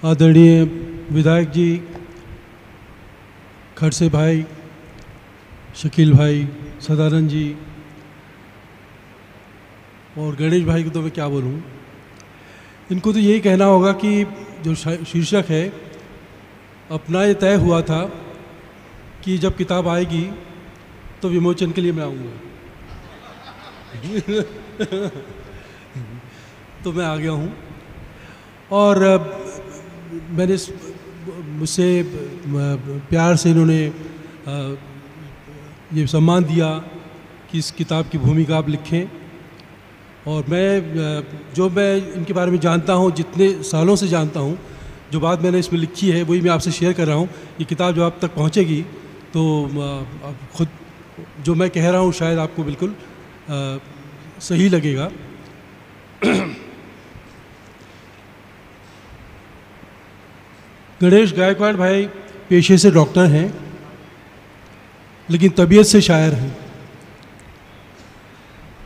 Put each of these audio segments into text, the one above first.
आदरणीय विधायक जी, खड़से भाई, शकील भाई, सदानंद जी और गणेश भाई को तो मैं क्या बोलूँ। इनको तो यही कहना होगा कि जो शीर्षक है अपना ये तय हुआ था कि जब किताब आएगी तो विमोचन के लिए मैं आऊँगा। तो मैं आ गया हूँ और मैंने मुझसे प्यार से इन्होंने ये सम्मान दिया कि इस किताब की भूमिका आप लिखें। और मैं इनके बारे में जानता हूँ, जितने सालों से जानता हूँ, जो बात मैंने इसमें लिखी है वही मैं आपसे शेयर कर रहा हूँ। ये किताब जब आप तक पहुँचेगी तो आप खुद जो मैं कह रहा हूँ शायद आपको बिल्कुल सही लगेगा। गणेश गायकवाड़ भाई पेशे से डॉक्टर हैं, लेकिन तबीयत से शायर हैं।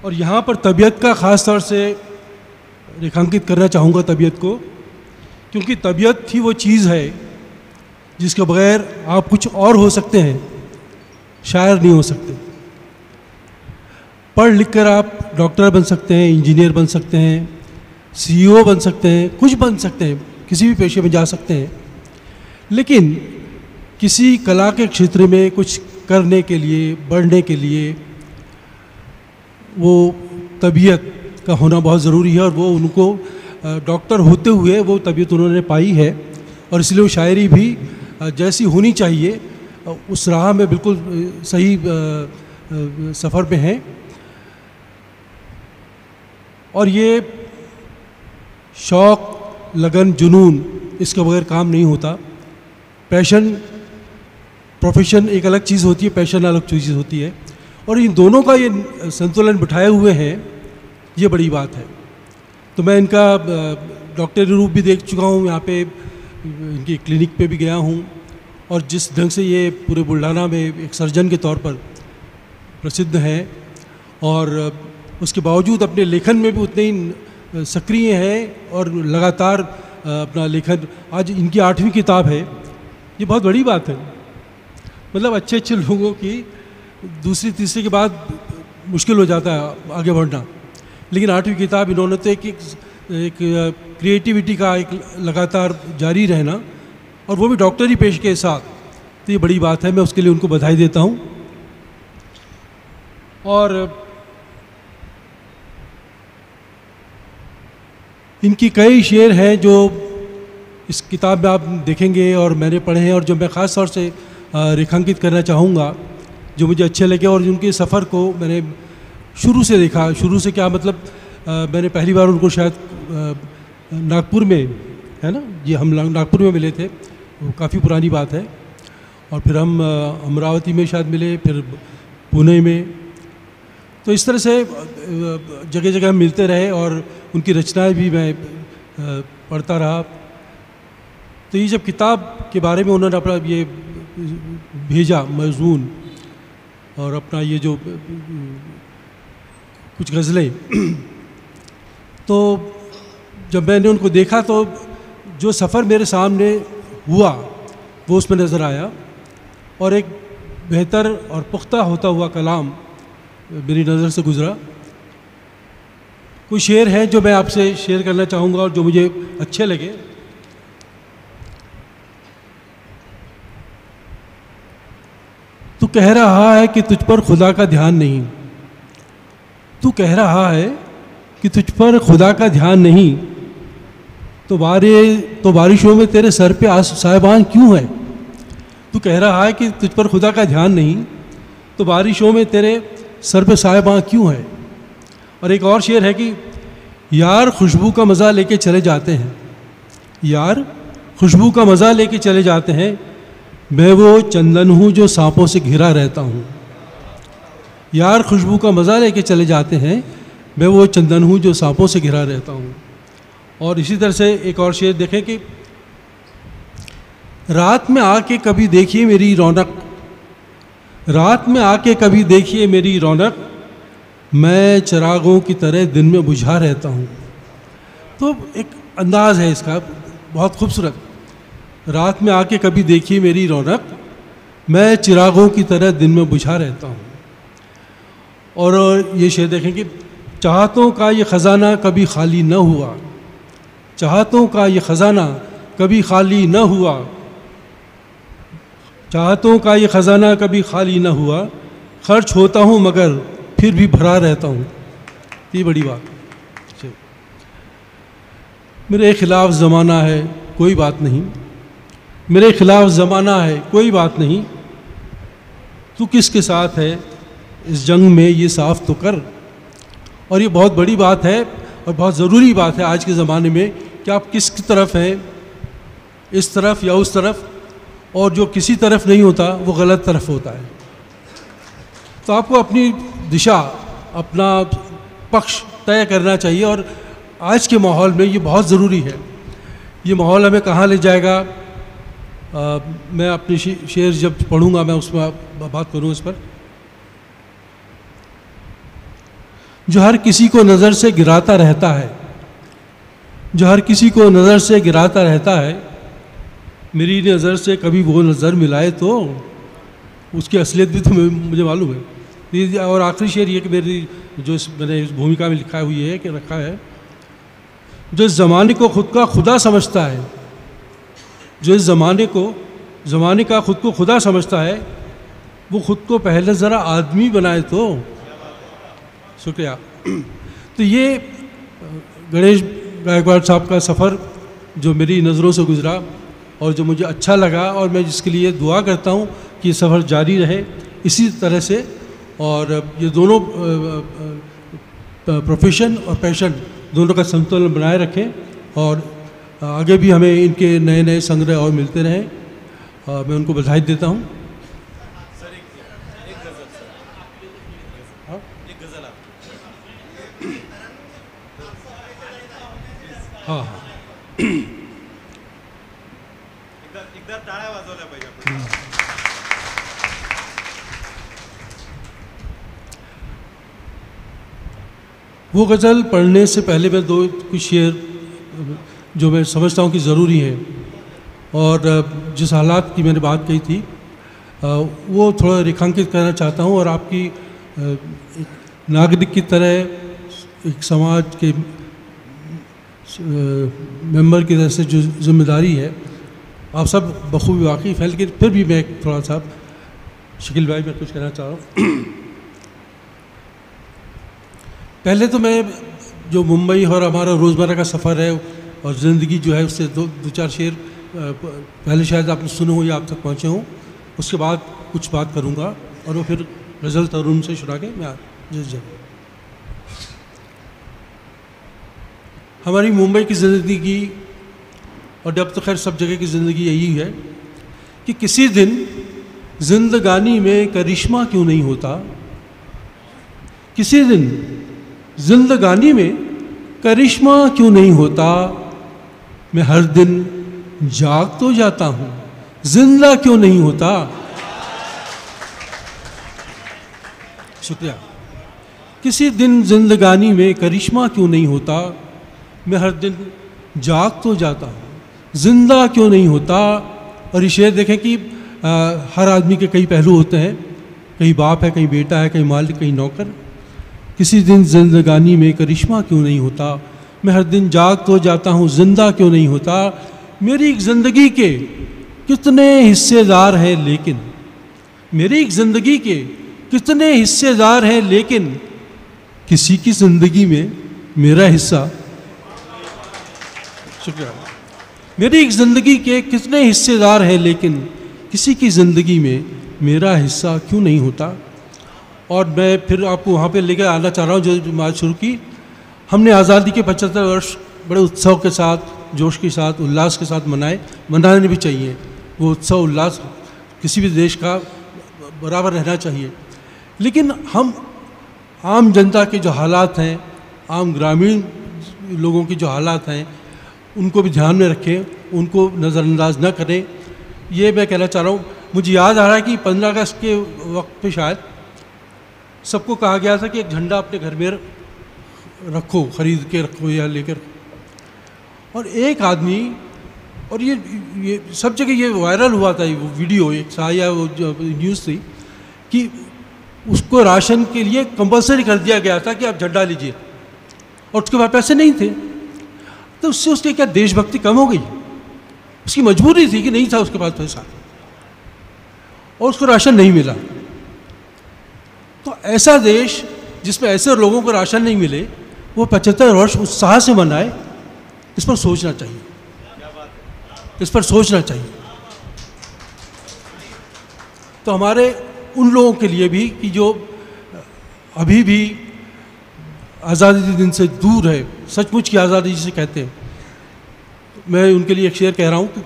और यहाँ पर तबीयत का ख़ास तौर से रेखांकित करना चाहूँगा तबीयत को, क्योंकि तबीयत ही वो चीज़ है जिसके बगैर आप कुछ और हो सकते हैं, शायर नहीं हो सकते। पढ़ लिख कर आप डॉक्टर बन सकते हैं, इंजीनियर बन सकते हैं, CEO बन सकते हैं, कुछ बन सकते हैं, किसी भी पेशे में जा सकते हैं। लेकिन किसी कला के क्षेत्र में कुछ करने के लिए, बढ़ने के लिए वो तबीयत का होना बहुत ज़रूरी है। और वो उनको डॉक्टर होते हुए वो तबीयत उन्होंने पाई है, और इसलिए वो शायरी भी जैसी होनी चाहिए उस राह में बिल्कुल सही सफ़र पे हैं। और ये शौक़, लगन, जुनून, इसके बगैर काम नहीं होता। पैशन, प्रोफेशन एक अलग चीज़ होती है, पैशन अलग चीज़ होती है, और इन दोनों का ये संतुलन बिठाए हुए हैं, ये बड़ी बात है। तो मैं इनका डॉक्टरी रूप भी देख चुका हूँ, यहाँ पे इनकी क्लिनिक पे भी गया हूँ, और जिस ढंग से ये पूरे बुल्ढाना में एक सर्जन के तौर पर प्रसिद्ध हैं, और उसके बावजूद अपने लेखन में भी उतने ही सक्रिय हैं और लगातार अपना लेखन। आज इनकी 8वीं किताब है, ये बहुत बड़ी बात है। मतलब अच्छे अच्छे लोगों की दूसरी तीसरी के बाद मुश्किल हो जाता है आगे बढ़ना, लेकिन 8वीं किताब इन्होंने तो एक क्रिएटिविटी का एक लगातार जारी रहना, और वो भी डॉक्टरी पेश के साथ, तो ये बड़ी बात है। मैं उसके लिए उनको बधाई देता हूँ। और इनकी कई शेर हैं जो इस किताब में आप देखेंगे और मैंने पढ़े हैं, और जो मैं ख़ास तौर से रेखांकित करना चाहूँगा, जो मुझे अच्छे लगे। और उनके सफ़र को मैंने शुरू से देखा। शुरू से क्या मतलब, मैंने पहली बार उनको शायद नागपुर में, है ना, ये हम नागपुर में मिले थे, वो काफ़ी पुरानी बात है। और फिर हम अमरावती में शायद मिले, फिर पुणे में। तो इस तरह से जगह जगह मिलते रहे, और उनकी रचनाएं भी मैं पढ़ता रहा। तो ये जब किताब के बारे में उन्होंने अपना ये भेजा मज़मून, और अपना ये जो कुछ गज़लें, तो जब मैंने उनको देखा तो जो सफ़र मेरे सामने हुआ वो उसमें नज़र आया, और एक बेहतर और पुख्ता होता हुआ कलाम मेरी नज़र से गुज़रा। कुछ शेर हैं जो मैं आपसे शेयर करना चाहूँगा और जो मुझे अच्छे लगे। तू कह रहा है कि तुझ पर खुदा का ध्यान नहीं, तू कह रहा है कि तुझ पर खुदा का ध्यान नहीं, तो बारिशों में तेरे सर पे साहिबान क्यों है। तू कह रहा है कि तुझ पर खुदा का ध्यान नहीं, तो बारिशों में तेरे सर पे साहिबान क्यों है। और एक और शेर है कि यार खुशबू का मज़ा लेके चले जाते हैं, यार खुशबू का मज़ा लेके चले जाते हैं, मैं वो चंदन हूँ जो सांपों से घिरा रहता हूँ। यार खुशबू का मज़ा लेके चले जाते हैं, मैं वो चंदन हूँ जो सांपों से घिरा रहता हूँ। और इसी तरह से एक और शेर देखें कि रात में आके कभी देखिए मेरी रौनक, रात में आके कभी देखिए मेरी रौनक, मैं चिरागों की तरह दिन में बुझा रहता हूँ। तो एक अंदाज़ है इसका, बहुत खूबसूरत। रात में आके कभी देखिए मेरी रौनक, मैं चिरागों की तरह दिन में बुझा रहता हूँ। और ये शेर देखें कि चाहतों का ये ख़जाना कभी खाली न हुआ, चाहतों का ये ख़जाना कभी खाली न हुआ, चाहतों का ये ख़जाना कभी खाली न हुआ, खर्च होता हूँ मगर फिर भी भरा रहता हूँ। ये बड़ी बात। मेरे ख़िलाफ़ ज़माना है कोई बात नहीं, मेरे ख़िलाफ़ ज़माना है कोई बात नहीं, तू किसके साथ है इस जंग में ये साफ़ तो कर। और ये बहुत बड़ी बात है और बहुत ज़रूरी बात है आज के ज़माने में कि आप किस तरफ हैं, इस तरफ या उस तरफ, और जो किसी तरफ नहीं होता वो गलत तरफ होता है। तो आपको अपनी दिशा, अपना पक्ष तय करना चाहिए और आज के माहौल में ये बहुत ज़रूरी है। ये माहौल हमें कहाँ ले जाएगा, मैं अपनी शेर जब पढ़ूँगा मैं उसमें बात करूँ इस पर। जो हर किसी को नज़र से गिराता रहता है, जो हर किसी को नज़र से गिराता रहता है, मेरी नज़र से कभी वो नज़र मिलाए तो उसकी असलियत भी तो मुझे मालूम है। और आखिरी शेर ये कि मेरी जो मैंने इस भूमिका में लिखा हुई है कि रखा है, जो इस ज़माने को खुद का खुदा समझता है, जो इस ज़माने का खुद को खुदा समझता है, वो खुद को पहले ज़रा आदमी बनाए तो। शुक्रिया। तो ये गणेश गायकवाड़ साहब का सफ़र जो मेरी नज़रों से गुज़रा और जो मुझे अच्छा लगा, और मैं जिसके लिए दुआ करता हूँ कि ये सफ़र जारी रहे इसी तरह से, और ये दोनों प्रोफेशन और पैशन दोनों का संतुलन बनाए रखें, और आगे भी हमें इनके नए नए संग्रह और मिलते रहें। मैं उनको बधाई देता हूँ। हाँ हाँ, एकदा टाळ्या वाजवल्या पाहिजे आपण। वो गज़ल पढ़ने से पहले मैं दो कुछ शेर जो मैं समझता हूँ कि ज़रूरी है, और जिस हालात की मैंने बात कही थी वो थोड़ा रेखांकित करना चाहता हूँ, और आपकी एक नागरिक की तरह, एक समाज के मेंबर की तरह से जो जिम्मेदारी है, आप सब बखूबी वाकिफ़ हैं, लेकिन फिर भी मैं थोड़ा सा, शकील भाई मैं कुछ कहना चाह रहा हूँ। पहले तो मैं जो मुंबई और हमारा रोज़मर्रा का सफ़र है और ज़िंदगी जो है उससे दो चार शेर पहले शायद आपने सुने हो या आप तक पहुँचे हों, उसके बाद कुछ बात करूँगा और वो फिर गज़ल तरुण से सुना के मैं जिस जगह हमारी मुंबई की ज़िंदगी, और अब तो खैर सब जगह की ज़िंदगी यही है कि किसी दिन जिंदगानी में करिश्मा क्यों नहीं होता, किसी दिन जिंदगानी में करिश्मा क्यों नहीं होता, मैं हर दिन जाग तो जाता हूँ, जिंदा क्यों नहीं होता। शुक्रिया। किसी दिन जिंदगानी में करिश्मा क्यों नहीं होता, मैं हर दिन जाग तो जाता हूँ, जिंदा क्यों नहीं होता। और ये शेर देखें कि हर आदमी के कई पहलू होते हैं, कहीं बाप है, कहीं बेटा है, कहीं मालिक, कहीं नौकर। किसी दिन जिंदगानी में करिश्मा क्यों नहीं होता, मैं हर दिन जाग तो जाता हूँ, जिंदा क्यों नहीं होता। मेरी एक ज़िंदगी के कितने हिस्सेदार हैं लेकिन, मेरी एक ज़िंदगी के कितने हिस्सेदार हैं लेकिन, किसी की ज़िंदगी में मेरा हिस्सा। शुक्रिया। मेरी एक ज़िंदगी के कितने हिस्सेदार हैं लेकिन, किसी की ज़िंदगी में मेरा हिस्सा क्यों नहीं होता। और मैं फिर आपको वहाँ पे लेकर आना चाह रहा हूँ जो बात शुरू की। हमने आज़ादी के 75 वर्ष बड़े उत्सव के साथ, जोश के साथ, उल्लास के साथ मनाने भी चाहिए। वो उत्सव उल्लास किसी भी देश का बराबर रहना चाहिए, लेकिन हम आम जनता के जो हालात हैं, आम ग्रामीण लोगों की जो हालात हैं, उनको भी ध्यान में रखें, उनको नज़रअंदाज न करें। ये मैं कहना चाह रहा हूँ। मुझे याद आ रहा है कि 15 अगस्त के वक्त पे शायद सबको कहा गया था कि एक झंडा अपने घर में रखो, ख़रीद के रखो या लेकर। और एक आदमी और ये सब जगह ये वायरल हुआ था, वो वीडियो एक या वो जो न्यूज़ थी कि उसको राशन के लिए कंपलसरी कर दिया गया था कि आप झंडा लीजिए, और उसके बाद पैसे नहीं थे। तो उससे उसकी क्या देशभक्ति कम हो गई? उसकी मजबूरी थी कि नहीं था उसके पास पैसा और उसको राशन नहीं मिला। तो ऐसा देश जिसमें ऐसे लोगों को राशन नहीं मिले, वो 75 वर्ष उत्साह से मनाए, इस पर सोचना चाहिए, इस पर सोचना चाहिए। तो हमारे उन लोगों के लिए भी कि जो अभी भी आज़ादी के दिन से दूर है, सचमुच की आज़ादी जिसे कहते हैं, मैं उनके लिए एक शेर कह रहा हूँ कि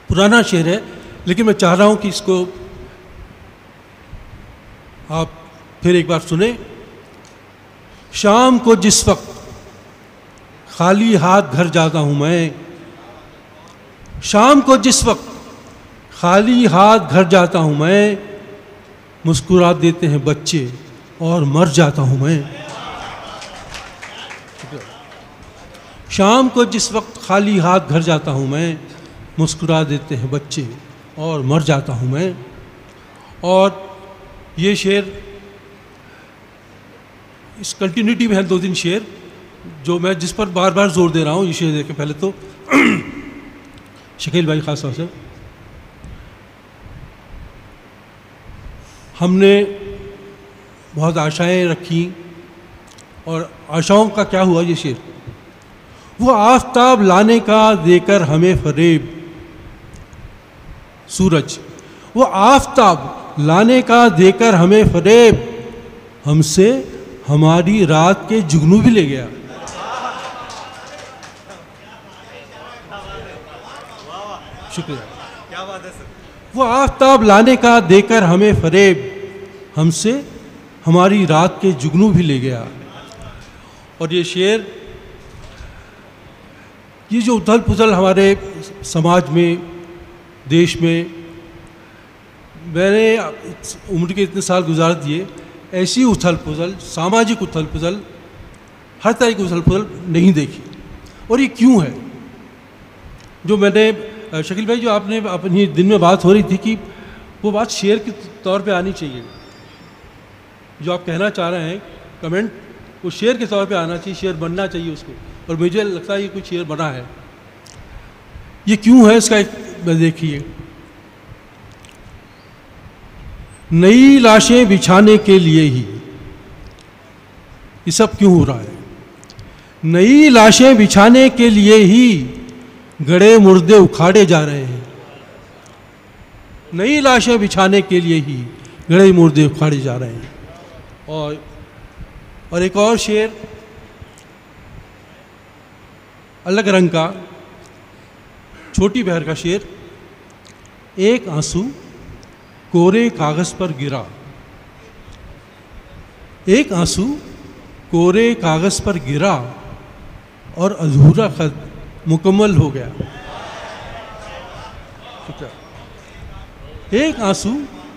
पुराना शेर है, लेकिन मैं चाह रहा हूँ कि इसको आप फिर एक बार सुने। शाम को जिस वक्त खाली हाथ घर जाता हूँ मैं, शाम को जिस वक्त खाली हाथ घर जाता हूँ मैं, मुस्कुरा देते हैं बच्चे और मर जाता हूँ मैं। शाम को जिस वक्त खाली हाथ घर जाता हूँ मैं, मुस्कुरा देते हैं बच्चे और मर जाता हूँ मैं। और ये शेर, इस कंटिन्यूटी में है 2-3 शेर जो मैं जिस पर बार बार जोर दे रहा हूँ। ये शेर देखें पहले तो शकील भाई खास तौर से, हमने बहुत आशाएं रखी और आशाओं का क्या हुआ? ये शेर, वो आफताब लाने का देकर हमें फरेब, सूरज वो आफताब लाने का देकर हमें फरेब, हमसे हमारी रात के जुगनू भी ले गया। शुक्रिया, क्या बात है सर। वो आफताब लाने का देकर हमें फरेब, हमसे हमारी रात के जुगनू भी ले गया। और ये शेर, ये जो उथल पुथल हमारे समाज में, देश में, मैंने उम्र के इतने साल गुजार दिए, ऐसी उथल पुथल, सामाजिक उथल पुथल, हर तरह की उथल पुथल नहीं देखी। और ये क्यों है? जो मैंने शकील भाई, जो आपने अपनी दिन में बात हो रही थी कि वो बात शेर के तौर पे आनी चाहिए, जो आप कहना चाह रहे हैं कमेंट, वो शेर के तौर पे आना चाहिए, शेर बनना चाहिए उसको। और मुझे लगता है ये कोई शेर बना है। ये क्यों है इसका एक देखिए। नई लाशें बिछाने के लिए ही ये सब क्यों हो रहा है? नई लाशें बिछाने के लिए ही गड़े मुर्दे उखाड़े जा रहे हैं। नई लाशें बिछाने के लिए ही गड़े मुर्दे उखाड़े जा रहे हैं। और एक और शेर अलग रंग का, छोटी बहर का शेर। एक आंसू कोरे कागज पर गिरा, एक आंसू कोरे कागज पर गिरा और अधूरा खत मुकम्मल हो गया। एक आंसू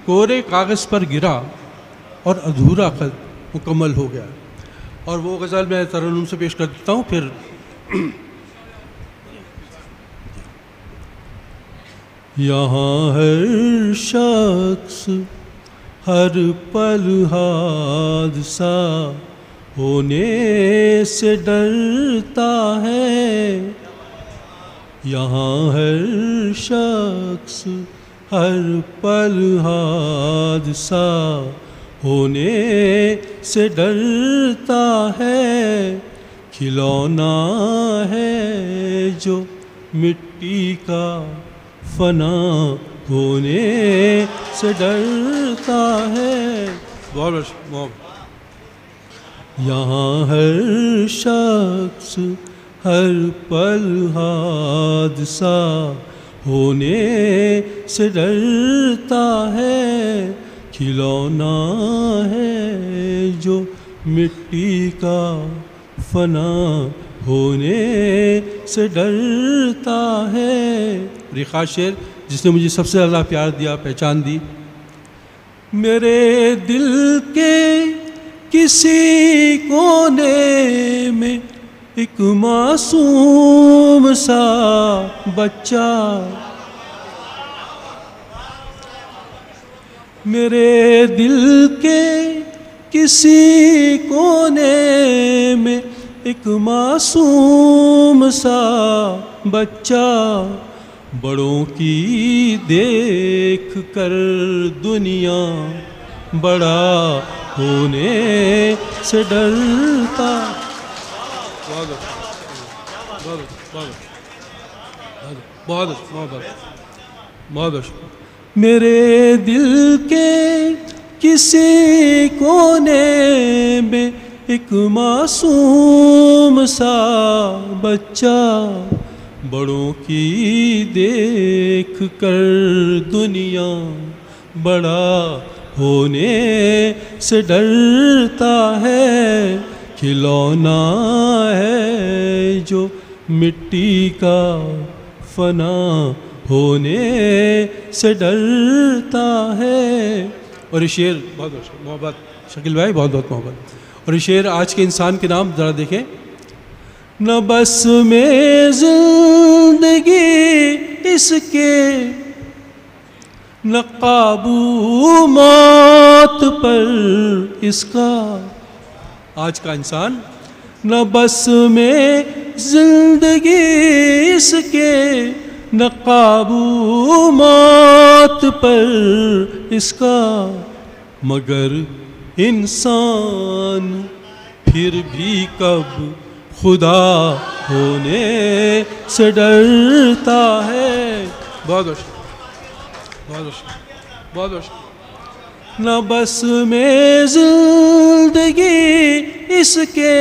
कोरे कागज पर गिरा और अधूरा खत मुकम्मल हो गया। और वो गज़ल मैं तरन्नुम से पेश कर देता हूँ फिर। यहाँ हर शख्स हर पल हादसा होने से डरता है। यहाँ हर शख्स हर पल हादसा होने से डरता है। खिलौना है जो मिट्टी का फना होने से डरता है। बहुत यहाँ हर शख्स हर पल हादसा होने से डरता है। खिलौना है जो मिट्टी का फना होने से डरता है। और एक खास शेर जिसने मुझे सबसे ज़्यादा प्यार दिया, पहचान दी। मेरे दिल के किसी कोने में एक मासूम सा बच्चा मेरे दिल के किसी कोने में, एक मासूम सा बच्चा बड़ों की देख कर दुनिया बड़ा होने से डरता। बहुत मेरे दिल के किसी कोने में एक मासूम सा बच्चा बड़ों की देख कर दुनिया बड़ा होने से डरता है। खिलौना है जो मिट्टी का फना होने से डरता है। और ये शेर बहुत मोहब्बत, शकील भाई बहुत बहुत मोहब्बत। और ये शेर आज के इंसान के नाम ज़रा देखें। न बस में जिंदगी इसके, न काबू मौत पर इसका। आज का इंसान न बस में जिंदगी इसके, न काबू मौत पर इसका, मगर इंसान फिर भी कब खुदा होने से डरता है। बहुत बहुत न बस में जिंदगी इसके,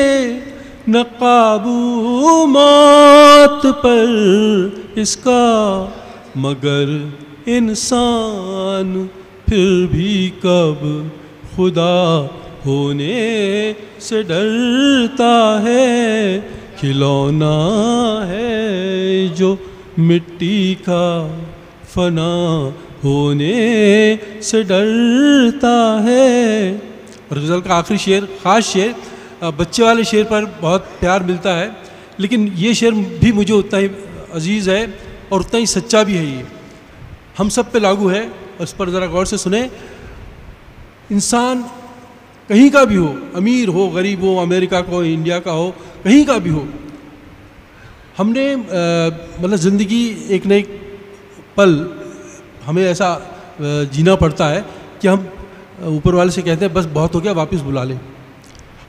न काबू मौत पर इसका, मगर इंसान फिर भी कब खुदा होने से डरता है। खिलौना है जो मिट्टी का फना होने से डरता है। और गज़ल का आखिरी शेर, ख़ास शेर, बच्चे वाले शेर पर बहुत प्यार मिलता है, लेकिन ये शेर भी मुझे उतना ही अजीज़ है और उतना ही सच्चा भी है। ये हम सब पे लागू है, उस पर ज़रा गौर से सुने। इंसान कहीं का भी हो, अमीर हो, गरीब हो, अमेरिका का हो, इंडिया का हो, कहीं का भी हो, हमने मतलब ज़िंदगी एक न एक पल हमें ऐसा जीना पड़ता है कि हम ऊपर वाले से कहते हैं बस बहुत हो गया, वापस बुला ले।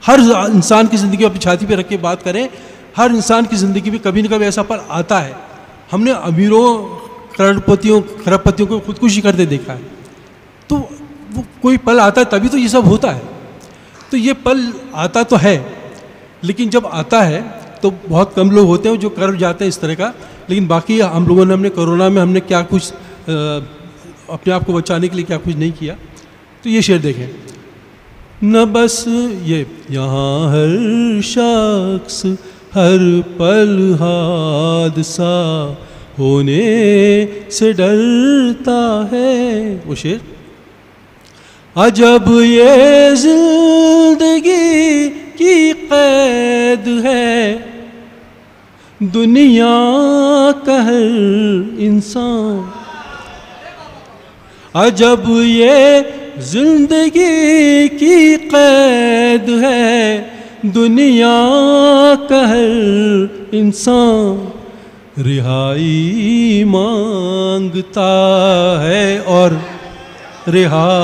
हर इंसान की ज़िंदगी अपनी छाती पे रख के बात करें, हर इंसान की ज़िंदगी में कभी न कभी ऐसा पल आता है। हमने अमीरों, खरबपतियों को खुदकुशी करते देखा है, तो वो कोई पल आता है तभी तो ये सब होता है। तो ये पल आता तो है, लेकिन जब आता है तो बहुत कम लोग होते हैं जो कर जाते हैं इस तरह का। लेकिन बाकी हम लोगों ने, हमने कोरोना में हमने क्या कुछ अपने आप को बचाने के लिए क्या कुछ नहीं किया। तो ये शेर देखें। न बस ये यहाँ हर शख्स हर पल हादसा होने से डरता है। वो शेर, अजब ये जिंदगी की कैद है, दुनिया का हर इंसान। अजब ये जिंदगी की कैद है, दुनिया का हर इंसान रिहाई मांगता है और रिहा